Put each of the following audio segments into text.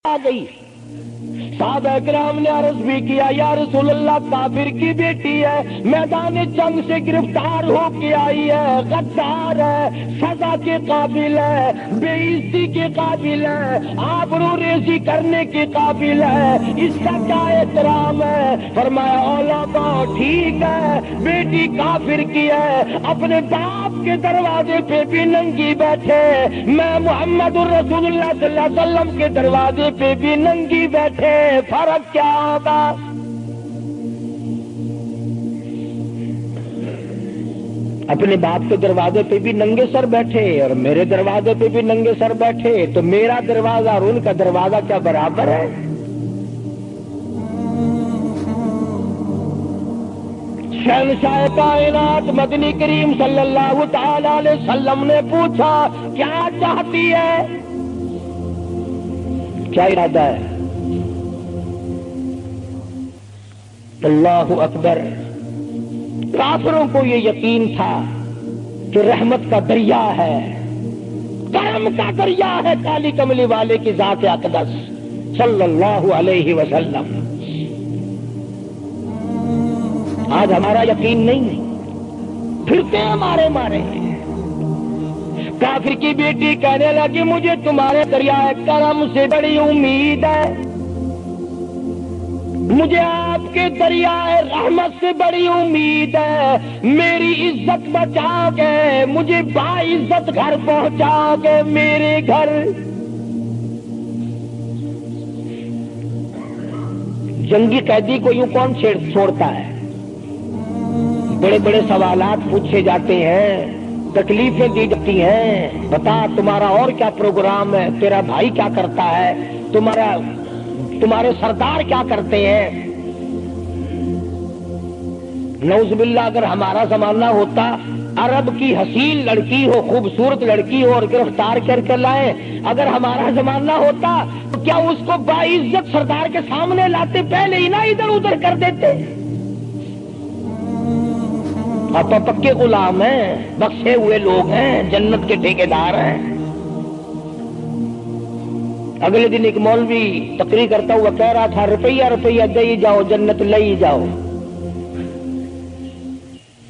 آ گئی. صحابہ کرام نے عرض بھی کیا یا رسول اللہ کافر کی بیٹی ہے, میدان جنگ سے گرفتار ہو کے آئی ہے, غدار ہے, سزا کے قابل ہے, بے عزتی کے قابل ہے, آبرو ریزی کرنے کے قابل ہے, اس کا کیا احترام ہے؟ فرمایا علماء ٹھیک ہے بیٹی کافر کی ہے, اپنے باپ کے دروازے پہ بھی ننگی بیٹھے, میں محمد الرسول اللہ صلی اللہ علیہ وسلم کے دروازے پہ بھی ننگی بیٹھے, فرق کیا ہوگا؟ اپنے باپ کے دروازے پہ بھی ننگے سر بیٹھے اور میرے دروازے پہ بھی ننگے سر بیٹھے, تو میرا دروازہ اور ان کا دروازہ کیا برابر ہے؟ شہنشاہ کائنات مدنی کریم صلی اللہ تعالی علیہ وسلم نے پوچھا کیا چاہتی ہے, کیا ارادہ ہے؟ اللہ اکبر. کافروں کو یہ یقین تھا کہ رحمت کا دریا ہے, کرم کا دریا ہے کالی کملی والے کی ذات اقدس صلی اللہ علیہ وسلم. آج ہمارا یقین نہیں, پھرتے ہمارے مارے. کافر کی بیٹی کہنے لگی مجھے تمہارے دریائے کرم سے بڑی امید ہے, مجھے آپ کے دریائے رحمت سے بڑی امید ہے, میری عزت بچا کے مجھے باعزت گھر پہنچا کے میرے گھر. جنگی قیدی کو یوں کون چھوڑتا ہے؟ بڑے بڑے سوالات پوچھے جاتے ہیں, تکلیفیں دی جاتی ہیں, بتا تمہارا اور کیا پروگرام ہے, تیرا بھائی کیا کرتا ہے, تمہارے سردار کیا کرتے ہیں. نعوذ باللہ اگر ہمارا زمانہ ہوتا, عرب کی حسین لڑکی ہو, خوبصورت لڑکی ہو اور گرفتار کر کے لائے, اگر ہمارا زمانہ ہوتا تو کیا اس کو باعزت سردار کے سامنے لاتے, پہلے ہی نہ ادھر ادھر کر دیتے. آپ پکے غلام ہیں, بخشے ہوئے لوگ ہیں, جنت کے ٹھیکیدار ہیں. اگلے دن ایک مولوی تقریر کرتا ہوا کہہ رہا تھا روپیہ روپیہ دے جاؤ جنت لے جاؤ.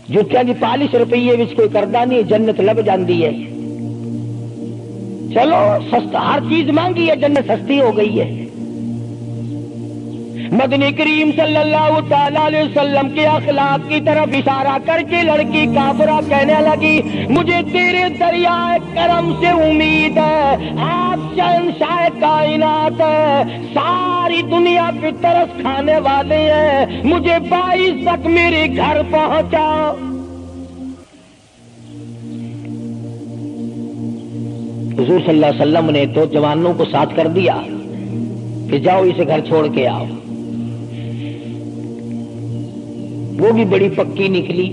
جتیا جی 40 روپیے وچ کوئی کردہ نہیں, جنت لب جاندی ہے. چلو سستا, ہر چیز مانگی ہے, جنت سستی ہو گئی ہے. مدنی کریم صلی اللہ تعالی علیہ وسلم کے اخلاق کی طرف اشارہ کر کے لڑکی کافرہ کہنے لگی مجھے تیرے دریائے کرم سے امید ہے, آپ شہنشاہ کائنات ہے, ساری دنیا پہ ترس کھانے والے ہیں, مجھے 22 تک میرے گھر پہنچا. حضور صلی اللہ علیہ وسلم نے تو جوانوں کو ساتھ کر دیا کہ جاؤ اسے گھر چھوڑ کے آؤ. وہ بھی بڑی پکی نکلی,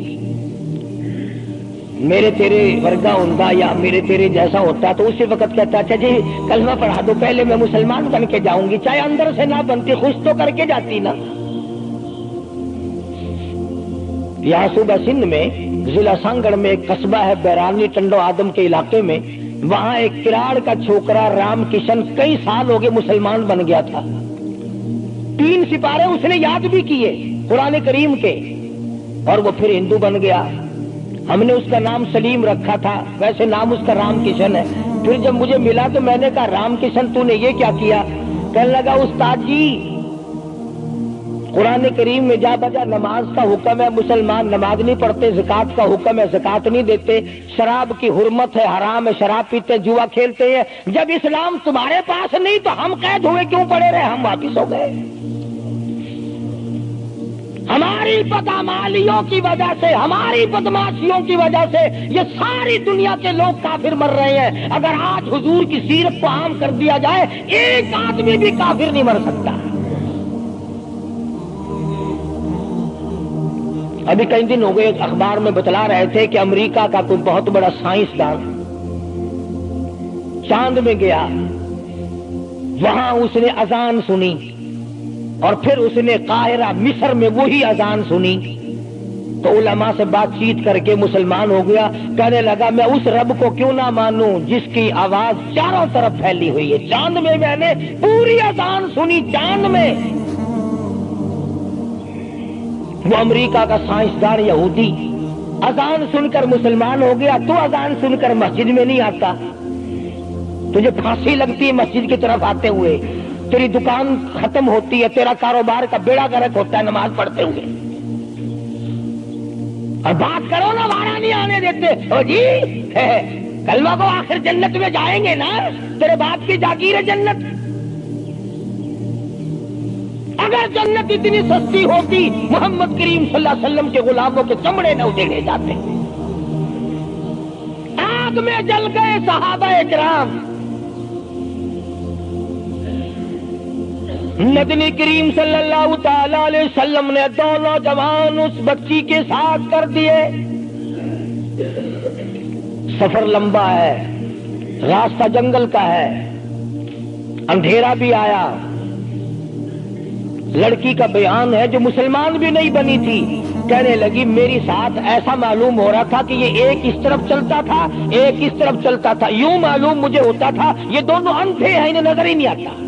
میرے تیرے ورگا ہوتا یا میرے تیرے جیسا ہوتا تو اسی وقت کہتا اچھا جی کلمہ پڑھا دو, پہلے میں مسلمان بن کے جاؤں گی, چاہے اندر سے نہ بنتی خوش تو کر کے جاتی نا. یہاں صوبہ سندھ میں ضلع سانگڑ میں ایک قصبہ ہے بیرانی ٹنڈو آدم کے علاقے میں, وہاں ایک کراڑ کا چھوکرا رام کشن کئی سال ہو گئے مسلمان بن گیا تھا. 3 سپارے اس نے یاد بھی کیے قرآن کریم کے, اور وہ پھر ہندو بن گیا. ہم نے اس کا نام سلیم رکھا تھا, ویسے نام اس کا رام کشن ہے. پھر جب مجھے ملا تو میں نے کہا رام کشن تو نے یہ کیا کیا؟ کہنے لگا استاد جی قرآن کریم میں جا بجا نماز کا حکم ہے, مسلمان نماز نہیں پڑھتے, زکات کا حکم ہے, زکات نہیں دیتے, شراب کی حرمت ہے, حرام ہے, شراب پیتے, جوا کھیلتے ہیں. جب اسلام تمہارے پاس نہیں تو ہم قید ہوئے کیوں پڑے رہے, ہم واپس ہو گئے. ہماری بدعمالیوں کی وجہ سے, ہماری بدماشیوں کی وجہ سے یہ ساری دنیا کے لوگ کافر مر رہے ہیں. اگر آج حضور کی سیرت کو عام کر دیا جائے, ایک آدمی بھی کافر نہیں مر سکتا. ابھی کئی دن ہو گئے اخبار میں بتلا رہے تھے کہ امریکہ کا کوئی بہت بڑا سائنسدان چاند میں گیا, وہاں اس نے اذان سنی اور پھر اس نے قاہرہ مصر میں وہی اذان سنی. تو علماء سے بات چیت کر کے مسلمان ہو گیا. کہنے لگا میں اس رب کو کیوں نہ مانوں جس کی آواز چاروں طرف پھیلی ہوئی ہے. چاند میں میں نے پوری اذان سنی, چاند میں. وہ امریکہ کا سائنسدان یہودی اذان سن کر مسلمان ہو گیا. تو اذان سن کر مسجد میں نہیں آتا, تجھے پھانسی لگتی ہے مسجد کی طرف آتے ہوئے, تیری دکان ختم ہوتی ہے, تیرا کاروبار کا بیڑا غرق ہوتا ہے نماز پڑھتے ہوئے. اور بات کرو نا وارا نہیں آنے دیتے. او جی کلمہ کو آخر جنت میں جائیں گے نا, تیرے باپ کی جاگیر ہے جنت. اگر جنت اتنی سستی ہوتی محمد کریم صلی اللہ علیہ وسلم کے غلاموں کے چمڑے نہ ادھیڑے جاتے. آگ میں جل گئے صحابہ کرام. نبی کریم صلی اللہ تعالی علیہ وسلم نے دونوں جوان اس بچی کے ساتھ کر دیے. سفر لمبا ہے, راستہ جنگل کا ہے, اندھیرا بھی آیا. لڑکی کا بیان ہے جو مسلمان بھی نہیں بنی تھی, کہنے لگی میری ساتھ ایسا معلوم ہو رہا تھا کہ یہ ایک اس طرف چلتا تھا ایک اس طرف چلتا تھا, یوں معلوم مجھے ہوتا تھا یہ دونوں اندھے ہیں, انہیں نظر ہی نہیں آتا.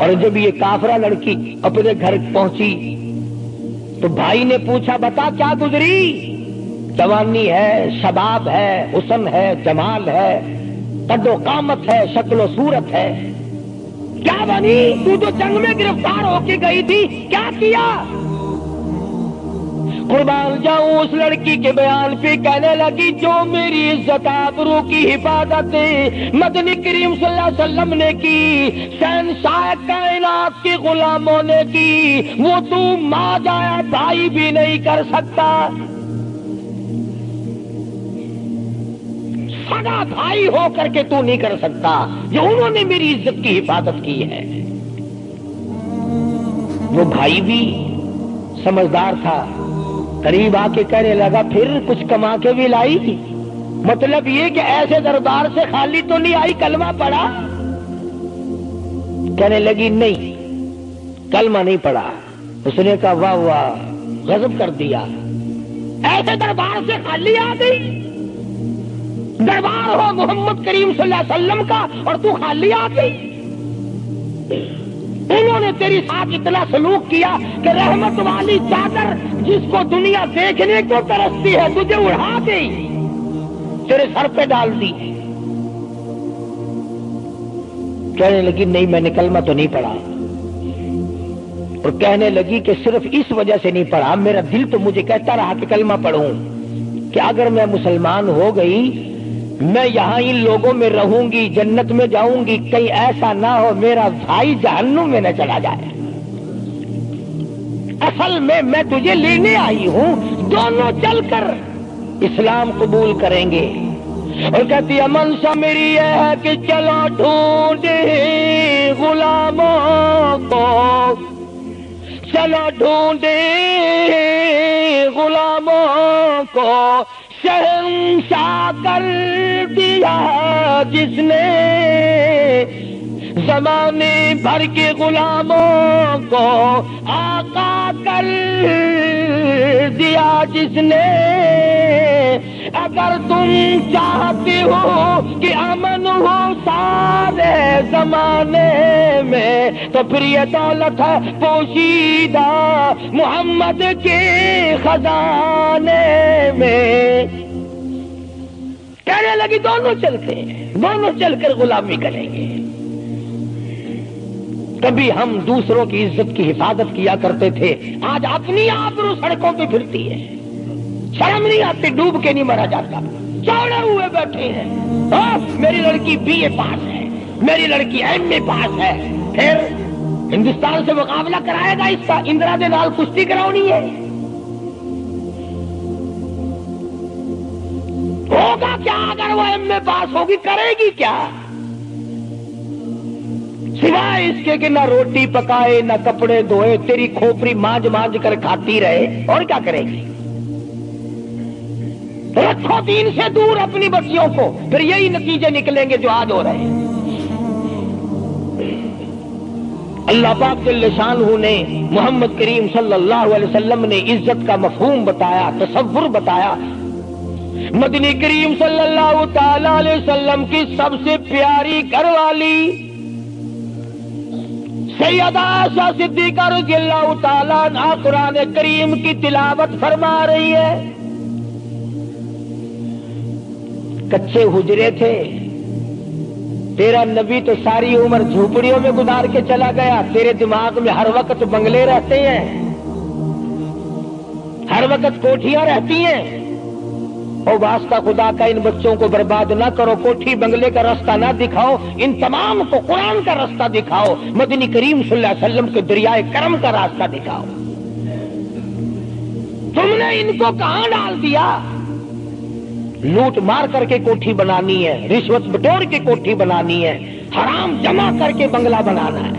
اور جب یہ کافرہ لڑکی اپنے گھر پہنچی تو بھائی نے پوچھا بتا کیا گزری؟ جوانی ہے, شباب ہے, حسن ہے, جمال ہے, قد و قامت ہے, شکل و صورت ہے. کیا بنی؟ تو جو جنگ میں گرفتار ہو کے گئی تھی کیا کیا؟ قربان جاؤں اس لڑکی کے بیان پہ. کہنے لگی جو میری عزت آبرو کی حفاظت مدنی کریم صلی اللہ علیہ وسلم نے کی, شہنشاہ کائنات کے غلاموں نے کی, وہ تو ماں جایا بھائی بھی نہیں کر سکتا. سگا بھائی ہو کر کے تو نہیں کر سکتا جو انہوں نے میری عزت کی حفاظت کی ہے. وہ بھائی بھی سمجھدار تھا, قریب آ کے کہنے لگا پھر کچھ کما کے بھی لائی؟ مطلب یہ کہ ایسے دربار سے خالی تو نہیں آئی, کلمہ پڑھا؟ کہنے لگی نہیں کلمہ نہیں پڑھا. اس نے کہا واہ واہ, غضب کر دیا. ایسے دربار سے خالی آ گئی؟ دربار ہو محمد کریم صلی اللہ علیہ وسلم کا اور تو خالی آ گئی. انہوں نے تیری ساتھ اتنا سلوک کیا کہ رحمت والی چادر جس کو دنیا دیکھنے کو ترستی ہے تجھے اڑا گئی, تیرے سر پہ ڈال دی. کہنے لگی نہیں میں نے کلمہ تو نہیں پڑھا. اور کہنے لگی کہ صرف اس وجہ سے نہیں پڑھا, میرا دل تو مجھے کہتا رہا کہ کلمہ پڑھوں, کہ اگر میں مسلمان ہو گئی میں یہاں ان لوگوں میں رہوں گی, جنت میں جاؤں گی, کہیں ایسا نہ ہو میرا بھائی جہنم میں نہ چلا جائے. اصل میں تجھے لینے آئی ہوں, دونوں چل کر اسلام قبول کریں گے. اور کہتی ہے منشا میری یہ ہے کہ چلو ڈھونڈے غلاموں کو, چلو ڈھونڈے غلاموں کو, شہنشاہ کر دیا جس نے زمانے بھر کے غلاموں کو, آقا کر دیا جس نے. اگر تم چاہتے ہو کہ امن ہو سارے زمانے میں تو پھر یہ دولت ہے پوشیدہ محمد کے خزانے میں. کہنے لگی دونوں چلتے ہیں, دونوں چل کر غلامی کریں گے. کبھی ہم دوسروں کی عزت کی حفاظت کیا کرتے تھے, آج اپنی آبرو سڑکوں پہ پھرتی ہے. شرم نہیں آتی, ڈوب کے نہیں مرا جاتا, چوڑے ہوئے بیٹھے ہیں. میری لڑکی بی اے پاس ہے, میری لڑکی ایم اے پاس ہے, پھر ہندوستان سے مقابلہ کرائے گا اس کا, اندرا دے نال کشتی کراؤنی ہے. ہوگا کیا اگر وہ ایم اے پاس ہوگی, کرے گی کیا سوائے اس کے کہ نہ روٹی پکائے نہ کپڑے دھوئے, تیری کھوپڑی مانج مانج کر کھاتی رہے, اور کیا کرے گی. رکھو دین سے دور اپنی بچیوں کو, پھر یہی نتیجے نکلیں گے جو آج ہو رہے ہیں. اللہ پاک جل شانہ نے محمد کریم صلی اللہ علیہ وسلم نے عزت کا مفہوم بتایا، تصور بتایا. مدنی کریم صلی اللہ تعالی علیہ وسلم کی سب سے پیاری گھر والی سیدہ عائشہ صدیقہ رضی اللہ تعالی عنہا قرآن کریم کی تلاوت فرما رہی ہے. کچے حجرے تھے، تیرا نبی تو ساری عمر جھوپڑیوں میں گزار کے چلا گیا، تیرے دماغ میں ہر وقت بنگلے رہتے ہیں، ہر وقت کوٹھیاں رہتی ہیں. اور واسطہ خدا کا ان بچوں کو برباد نہ کرو، کوٹھی بنگلے کا راستہ نہ دکھاؤ، ان تمام کو قرآن کا راستہ دکھاؤ، مدنی کریم صلی اللہ علیہ وسلم کے دریائے کرم کا راستہ دکھاؤ. تم نے ان کو کہاں ڈال دیا؟ لوٹ مار کر کے کوٹھی بنانی ہے، رشوت بٹور کے کوٹھی بنانی ہے، حرام جمع کر کے بنگلہ بنانا ہے.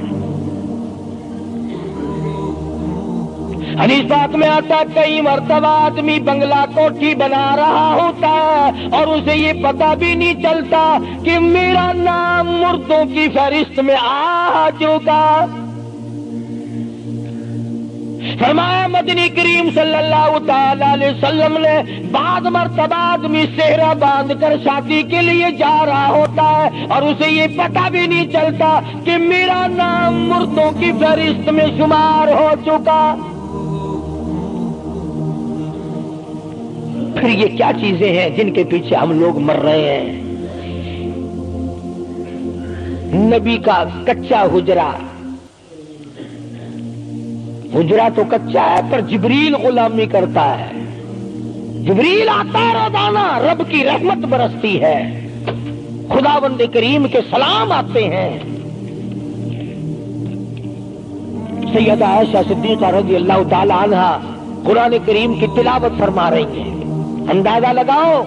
حدیث پاک میں آتا ہے کئی مرتبہ آدمی بنگلہ کوٹھی بنا رہا ہوتا ہے اور اسے یہ پتہ بھی نہیں چلتا کہ میرا نام مردوں کی فہرست میں آ چکا. فرمایا مدنی کریم صلی اللہ تعالی علیہ وسلم نے بعض مرتبہ آدمی صحرا باندھ کر شادی کے لیے جا رہا ہوتا ہے اور اسے یہ پتہ بھی نہیں چلتا کہ میرا نام مردوں کی فہرست میں شمار ہو چکا. پھر یہ کیا چیزیں ہیں جن کے پیچھے ہم لوگ مر رہے ہیں؟ نبی کا کچا حجرہ، حجرہ تو کچا ہے پر جبریل غلامی کرتا ہے، جبریل آتا ہے روزانہ، رب کی رحمت برستی ہے، خداوند کریم کے سلام آتے ہیں. سیدہ عائشہ صدیقہ رضی اللہ تعالی عنہا قرآن کریم کی تلاوت فرما رہی ہیں. اندازہ لگاؤ،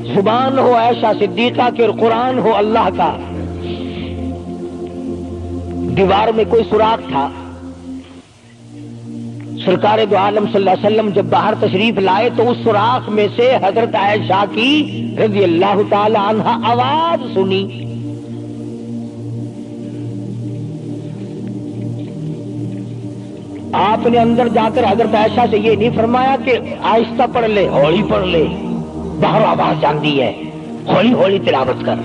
زبان ہو عائشہ صدیقہ کی اور قرآن ہو اللہ کا. دیوار میں کوئی سوراخ تھا. سرکار دو عالم صلی اللہ علیہ وسلم جب باہر تشریف لائے تو اس سوراخ میں سے حضرت عائشہ کی رضی اللہ تعالی عنہا آواز سنی. آپ نے اندر جا کر حضرت عائشہ سے یہ نہیں فرمایا کہ آہستہ پڑھ لے، ہولی پڑھ لے، باہر آواز جاندی ہے، ہولی ہولی تلاوت کر،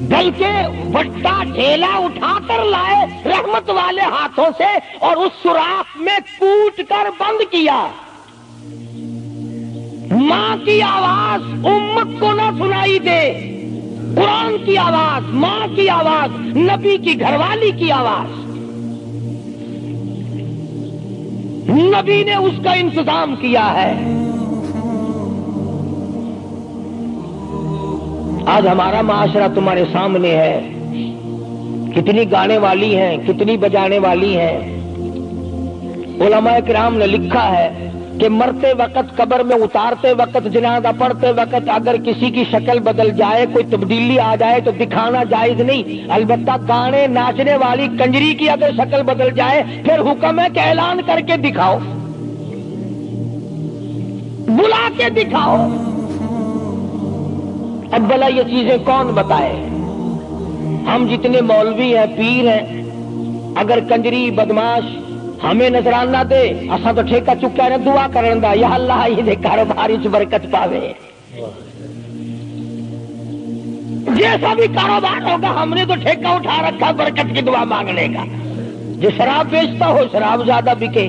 بلکہ بٹا ڈھیلا اٹھا کر لائے رحمت والے ہاتھوں سے اور اس سوراخ میں کوٹ کر بند کیا. ماں کی آواز امت کو نہ سنائی دے، قرآن کی آواز، ماں کی آواز، نبی کی گھر والی کی آواز. نبی نے اس کا انتظام کیا ہے. آج ہمارا معاشرہ تمہارے سامنے ہے، کتنی گانے والی ہیں، کتنی بجانے والی ہیں. علماء کرام نے لکھا ہے کہ مرتے وقت، قبر میں اتارتے وقت، جنازہ پڑھتے وقت اگر کسی کی شکل بدل جائے، کوئی تبدیلی آ جائے تو دکھانا جائز نہیں، البتہ گانے ناچنے والی کنجری کی اگر شکل بدل جائے پھر حکم ہے کہ اعلان کر کے دکھاؤ، بلا کے دکھاؤ. اب بھلا یہ چیزیں کون بتائے؟ ہم جتنے مولوی ہیں، پیر ہیں، اگر کنجری بدماش ہمیں نظران نہ دے، اساں تو ٹھیکہ چکیا نے دعا کرن دا، یا اللہ یہ کاروبار وچ برکت پاوے. جیسا بھی کاروبار ہوگا ہم نے تو ٹھیکہ اٹھا رکھا برکت کی دعا مانگنے کا. جو شراب بیچتا ہو شراب زیادہ بکے،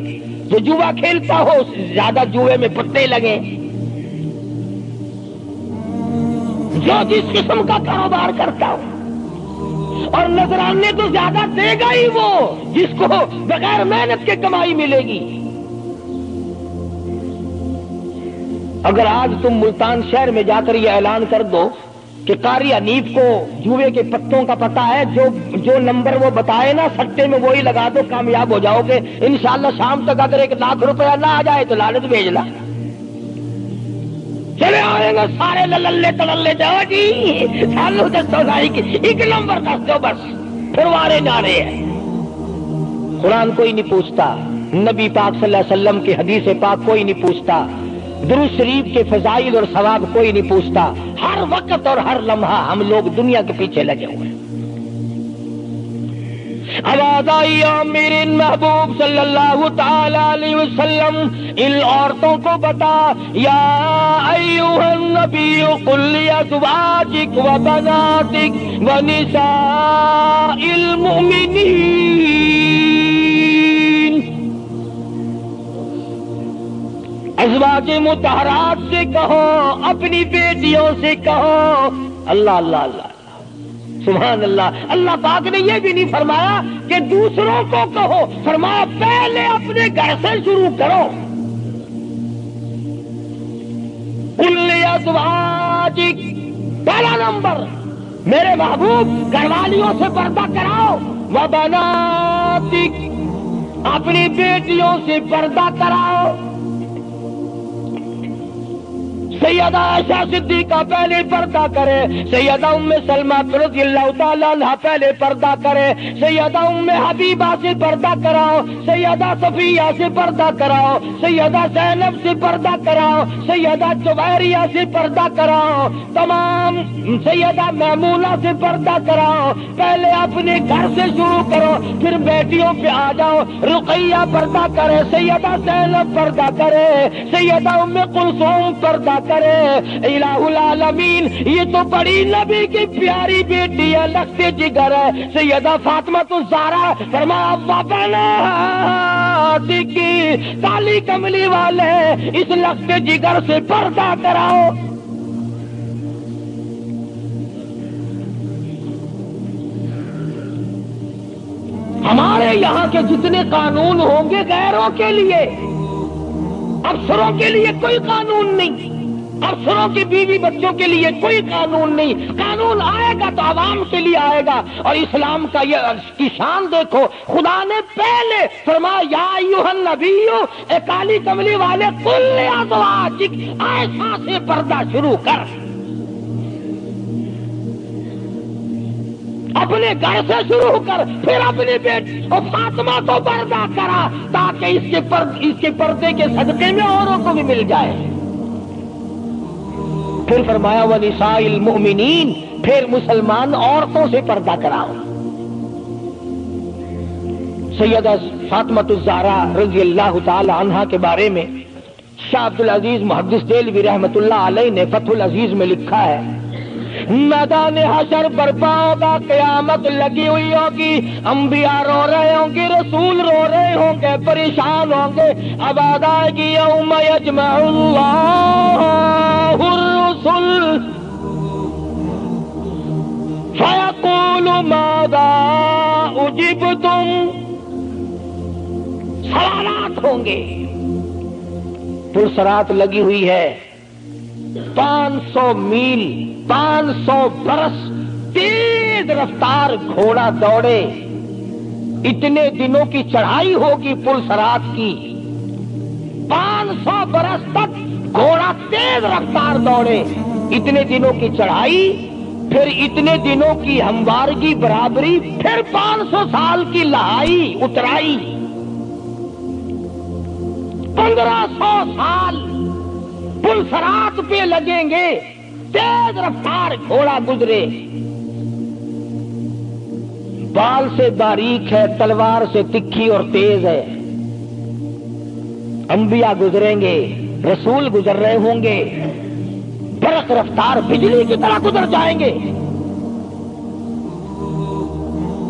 جو جوا کھیلتا ہو زیادہ جوئے میں پتے لگے، جو جس قسم کا کاروبار کرتا ہو. اور نذرانے تو زیادہ دے گا ہی وہ جس کو بغیر محنت کے کمائی ملے گی. اگر آج تم ملتان شہر میں جا کر یہ اعلان کر دو کہ قاری حنیف کو جوئے کے پتوں کا پتہ ہے، جو نمبر وہ بتائے نا سٹے میں وہی لگا دو، کامیاب ہو جاؤ گے انشاءاللہ. شام تک اگر 1 لاکھ روپیہ نہ آ جائے تو لالچ بھیج لا، چلے آئیں گے سارے للے تللے جاؤ جی سالو دسو سائی کی 1 نمبر دس دو بس، پھر وارے نعرے ہیں. قرآن کوئی نہیں پوچھتا، نبی پاک صلی اللہ علیہ وسلم کی حدیث پاک کوئی نہیں پوچھتا، درود شریف کے فضائل اور ثواب کوئی نہیں پوچھتا. ہر وقت اور ہر لمحہ ہم لوگ دنیا کے پیچھے لگے ہوئے ہیں. آواز آئی میرے محبوب صلی اللہ تعالی علیہ وسلم ان عورتوں کو بتا یا ایھا النبی قل لازواجک و بناتک و نساء المؤمنین، ازواج مطہرات سے کہو، اپنی بیٹیوں سے کہو. اللہ اللہ اللہ سبحان اللہ. اللہ پاک نے یہ بھی نہیں فرمایا کہ دوسروں کو کہو، فرمایا پہلے اپنے گھر سے شروع کرو. قل لازواجک، پہلا نمبر میرے محبوب گھر والیوں سے پردہ کراؤ، وبناتک، اپنی بیٹیوں سے پردہ کراؤ. سیدہ عائشہ صدیقہ پہلے پردہ کرے، سیدہ ام سلمہ رضی اللہ تعالیٰ عنہ پہلے پردہ کرے، سیدہ ام حبیبہ سے پردہ کراؤ، سیدہ صفیہ سے پردہ کراؤ، سیدہ زینب سے پردہ کراؤ، سیدہ جویریہ سے پردہ کراؤ، تمام سیدہ میمونہ سے پردہ کراؤ. پہلے اپنے گھر سے شروع کرو، پھر بیٹیوں پہ آ جاؤ. رقیہ پردہ کرے، سیدہ زینب پردہ کرے، سیدہ ام کلثوم پردہ کرے. الہ العالمین، یہ تو بڑی نبی کی پیاری بیٹی ہے، لخت جگر ہے، سیدہ فاطمہ الزہرا. فرمایا وبناتک، کالی کملی والے اس لخت جگر سے پردہ کراؤ. ہمارے یہاں کے جتنے قانون ہوں گے غیروں کے لیے، افسروں کے لیے کوئی قانون نہیں، افسروں کی بیوی بچوں کے لیے کوئی قانون نہیں. قانون آئے گا تو عوام کے لیے آئے گا. اور اسلام کا یہ کی شان دیکھو، خدا نے پہلے فرمایا یا ایھا النبی، اے کالی کملی والے، قل لازواجک، عائشہ سے پردہ شروع کر. اپنے گھر سے شروع کر، پھر اپنے بیٹے اور فاطمہ کو پردہ کرا، تاکہ اس کے پردے کے صدقے میں اوروں کو بھی مل جائے. پھر فرمایا وَنِسَاءِ الْمُؤْمِنِينَ، پھر مسلمان عورتوں سے پردہ کراؤ. سیدہ فاطمہ الزہرا رضی اللہ تعالی عنہا کے بارے میں شاہ عبد العزیز محدث دہلوی رحمۃ اللہ علیہ نے فتح العزیز میں لکھا ہے، میدان حشر برپا ہوگا، قیامت لگی ہوئی ہوگی، انبیاء رو رہے ہوں گے، رسول رو رہے ہوں گے، پریشان ہوں گے. آواز آئے گی یوم یجمع اللہ الرسل فیقول ماذا اجبتم. سوالات ہوں گے. پرسرات لگی ہوئی ہے، 500 میل 500 برس تیز رفتار گھوڑا دوڑے. اتنے دنوں کی چڑھائی ہوگی پلسرات کی، 500 برس تک گھوڑا تیز رفتار دوڑے. اتنے دنوں کی چڑھائی، پھر اتنے دنوں کی ہموارگی برابری، پھر 500 سال کی لہائی اترائی، 1500 سال پلسرات پہ لگیں گے. تیز رفتار گھوڑا گزرے، بال سے باریک ہے، تلوار سے تکھی اور تیز ہے. انبیاء گزریں گے، رسول گزر رہے ہوں گے، برق رفتار بجلی کی طرح گزر جائیں گے.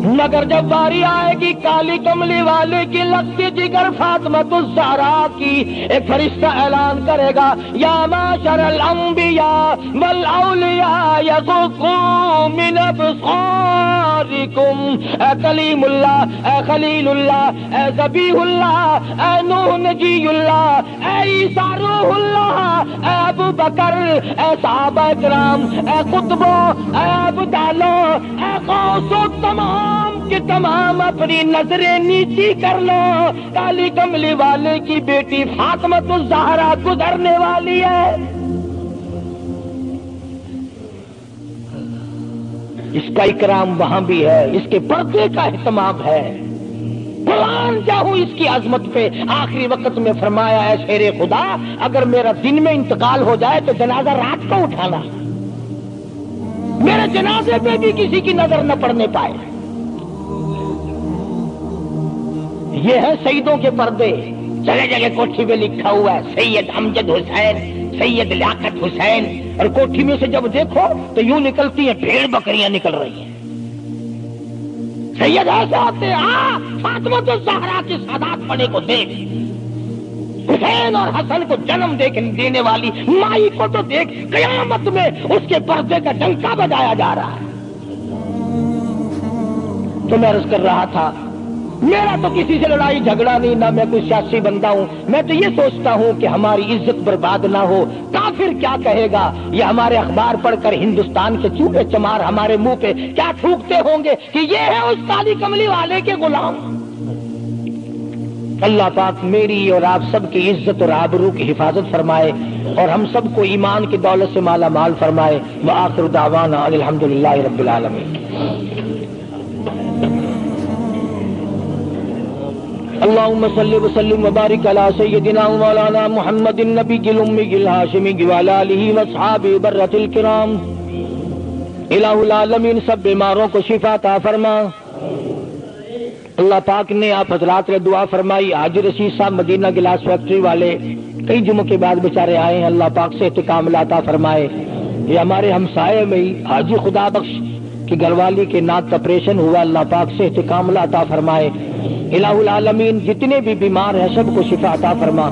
مگر جب باری آئے گی کالی کملی والے کی لخت جگر فاطمہ الزہرا کی، ایک فرشتہ اعلان کرے گا یا معشر الانبیاء والاولیاء یغضوا من ابصارکم. اے کلیم اللہ، اے خلیل اللہ، اے ذبیح اللہ، اے نوح نجی اللہ، اے عیسیٰ روح اللہ، اے ابو بکر، اے صحابہ کرام، اے قطبوں، اے ابدالوں، اے غوثوں، تمام کہ تمام اپنی نظریں نیچی کر لو. کالی کملی والے کی بیٹی فاطمہ الزہرا گزرنے والی ہے. اس کا اکرام وہاں بھی ہے، اس کے پردے کا اہتمام ہے. قرآن جاؤ اس کی عظمت پہ. آخری وقت میں فرمایا ہے شیر خدا، اگر میرا دن میں انتقال ہو جائے تو جنازہ رات کو اٹھانا، میرے جنازے پہ بھی کسی کی نظر نہ پڑنے پائے. یہ ہے سیدوں کے پردے. جگہ جگہ کوٹھی پہ لکھا ہوا ہے سید امجد حسین، سید لیاقت حسین، اور کوٹھی میں سے جب دیکھو تو یوں نکلتی ہیں بھیڑ بکریاں نکل رہی ہیں. سید ایسے آتے ہیں، فاطمہ تو زہرا کے سادات پڑے کو دیکھ، حسین اور حسن کو جنم دینے والی مائی کو تو دیکھ، قیامت میں اس کے پردے کا ڈنکا بجایا جا رہا ہے. تو میں عرض کر رہا تھا میرا تو کسی سے لڑائی جھگڑا نہیں، نہ میں کوئی سیاسی بندہ ہوں. میں تو یہ سوچتا ہوں کہ ہماری عزت برباد نہ ہو. کافر کیا کہے گا؟ یہ ہمارے اخبار پڑھ کر ہندوستان کے چوہے چمار ہمارے منہ پہ کیا تھوکتے ہوں گے کہ یہ ہے اس کالی کملی والے کے غلام. اللہ پاک میری اور آپ سب کی عزت اور آبرو کی حفاظت فرمائے اور ہم سب کو ایمان کی دولت سے مالا مال فرمائے. وآخر دعوانا الحمدللہ رب العالمین. اللهم صل وسلم وبارك على سيدنا مولانا محمد النبي الأمي الهاشمي وعلى آله وأصحابه برة الكرام. الہ العالمین سب بیماروں کو شفا عطا فرما. اللہ پاک نے آپ حضرات نے دعا فرمائی. حاجی رشید صاحب مدینہ گلاس فیکٹری والے کئی جمعوں کے بعد بیچارے آئے ہیں. اللہ پاک سے احتکام عطا فرمائے. یہ ہمارے ہمسائے میں ہی حاجی خدا بخش کی گھر والی کے ناک کا آپریشن ہوا. اللہ پاک سے احتکام عطا فرمائے. الہ العالمین جتنے بھی بیمار ہیں سب کو شفا عطا فرما.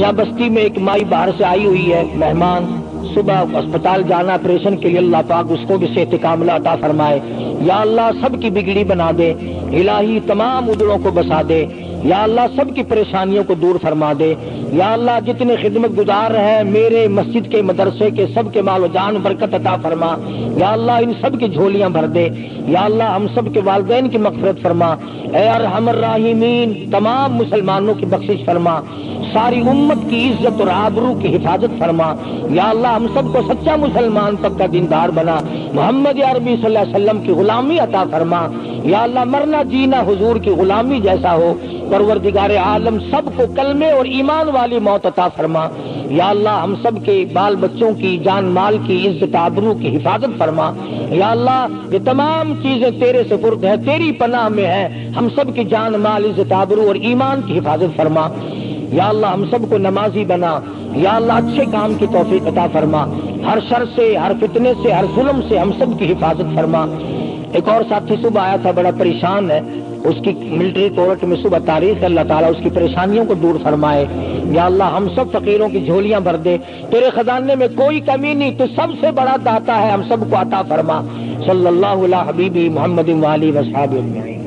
یہاں بستی میں ایک مائی باہر سے آئی ہوئی ہے مہمان، صبح اسپتال جانا آپریشن کے لیے. اللہ پاک اس کو بھی صحت کاملہ عطا فرمائے. یا اللہ سب کی بگڑی بنا دے. الہی تمام ادڑوں کو بسا دے. یا اللہ سب کی پریشانیوں کو دور فرما دے. یا اللہ جتنے خدمت گزار ہیں میرے مسجد کے مدرسے کے سب کے مال و جان برکت عطا فرما. یا اللہ ان سب کی جھولیاں بھر دے. یا اللہ ہم سب کے والدین کی مغفرت فرما. اے ارحم الراحمین تمام مسلمانوں کی بخشش فرما. ساری امت کی عزت اور آبرو کی حفاظت فرما. یا اللہ ہم سب کو سچا مسلمان پکا دیندار بنا. محمد عربی صلی اللہ علیہ وسلم کی غلامی عطا فرما. یا اللہ مرنا جینا حضور کی غلامی جیسا ہو. پروردگار عالم سب کو کلمے اور ایمان والی موت عطا فرما. یا اللہ ہم سب کے بال بچوں کی جان مال کی عزت آبرو کی حفاظت فرما. یا اللہ یہ تمام چیزیں تیرے سپرد ہے، تیری پناہ میں ہے. ہم سب کی جان مال عزت آبرو اور ایمان کی حفاظت فرما. یا اللہ ہم سب کو نمازی بنا. یا اللہ اچھے کام کی توفیق عطا فرما. ہر شر سے، ہر فتنے سے، ہر ظلم سے ہم سب کی حفاظت فرما. ایک اور ساتھی صبح آیا تھا بڑا پریشان ہے، اس کی ملٹری کورٹ میں صبح تاریخ. اللہ تعالیٰ اس کی پریشانیوں کو دور فرمائے. یا اللہ ہم سب فقیروں کی جھولیاں بھر دے. تیرے خزانے میں کوئی کمی نہیں، تو سب سے بڑا داتا ہے، ہم سب کو عطا فرما. صلی اللہ علیہ حبیبی محمد و آلہ و صحبہ اجمعین.